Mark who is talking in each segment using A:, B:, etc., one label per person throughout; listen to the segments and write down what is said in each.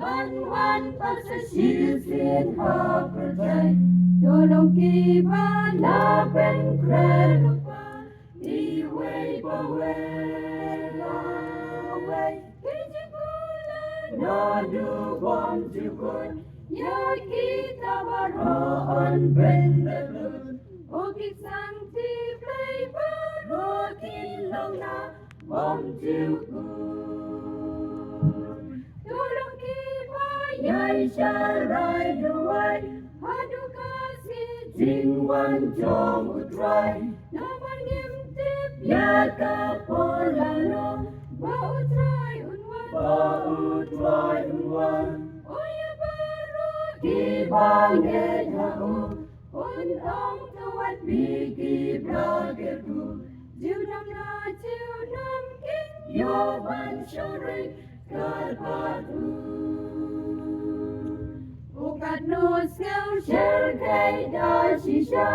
A: Văn bác sẽ siêu xin hợp trời cho lòng kỳ ba la bên kre lúc ba đi way ba way la way khi chỉ cô là du bom chịu quân ya kita baron ben belun o kisang ti play ba kin long na bom chịu Yai sharai duai, hadukasi jingwan jong utrai, naman ngimtip yaka polano, bautrai unwan, oya baro kibanget hau, unong tawat bigi blageru, jiunam kin yoban shori kalpatu. Ukat no skel shel kay da shisha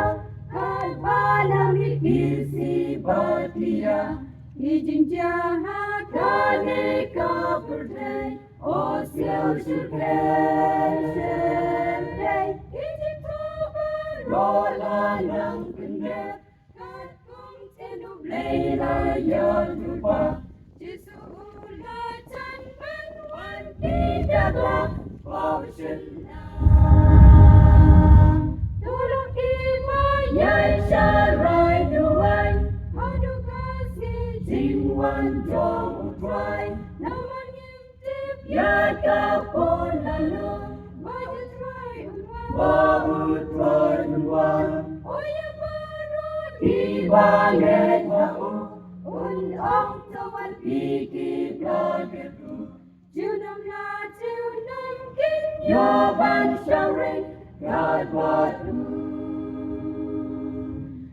A: Kaba namikisi batia Jingiaseng Kynthei Assembly O skel shel kay Rola nang kende Kat kung tenu blei la yadupa Jisu ula chan ban wan tidak la Ocean Tulong iba yay sharai duai Hadukasi jingwan jong utrai Naman ngimtip yaka polano Bautrai unwan Oya barut ibanget hau Unong tawat piki plagetu Jiunam kin yoban shari kalpatu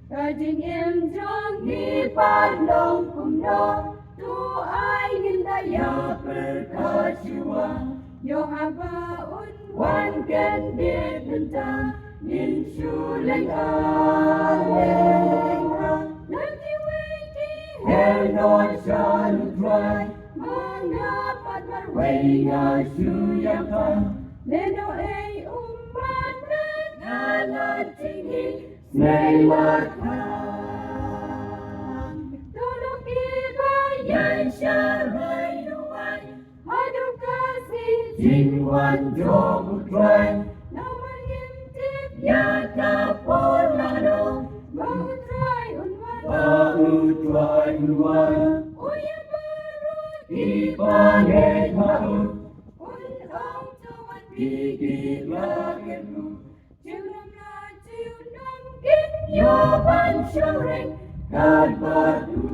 A: Kajing im jong di padlong kumno Tu ay gindaya perkasua Yo haba unwan ken bibenta Nin shuleng aleng Nanti wiki henon shalutrai Mangapat marwaya suyapa Leno ay umpat na nalatingin Snailakan Tulong iba yan sharai duay Hadukasi jingwan jong utray Naman ngimtip yaka polano Bautray unwan Oya barut ibanget hau Unong tawat pigi plagetu Jiunam kin yoban shari kalpatu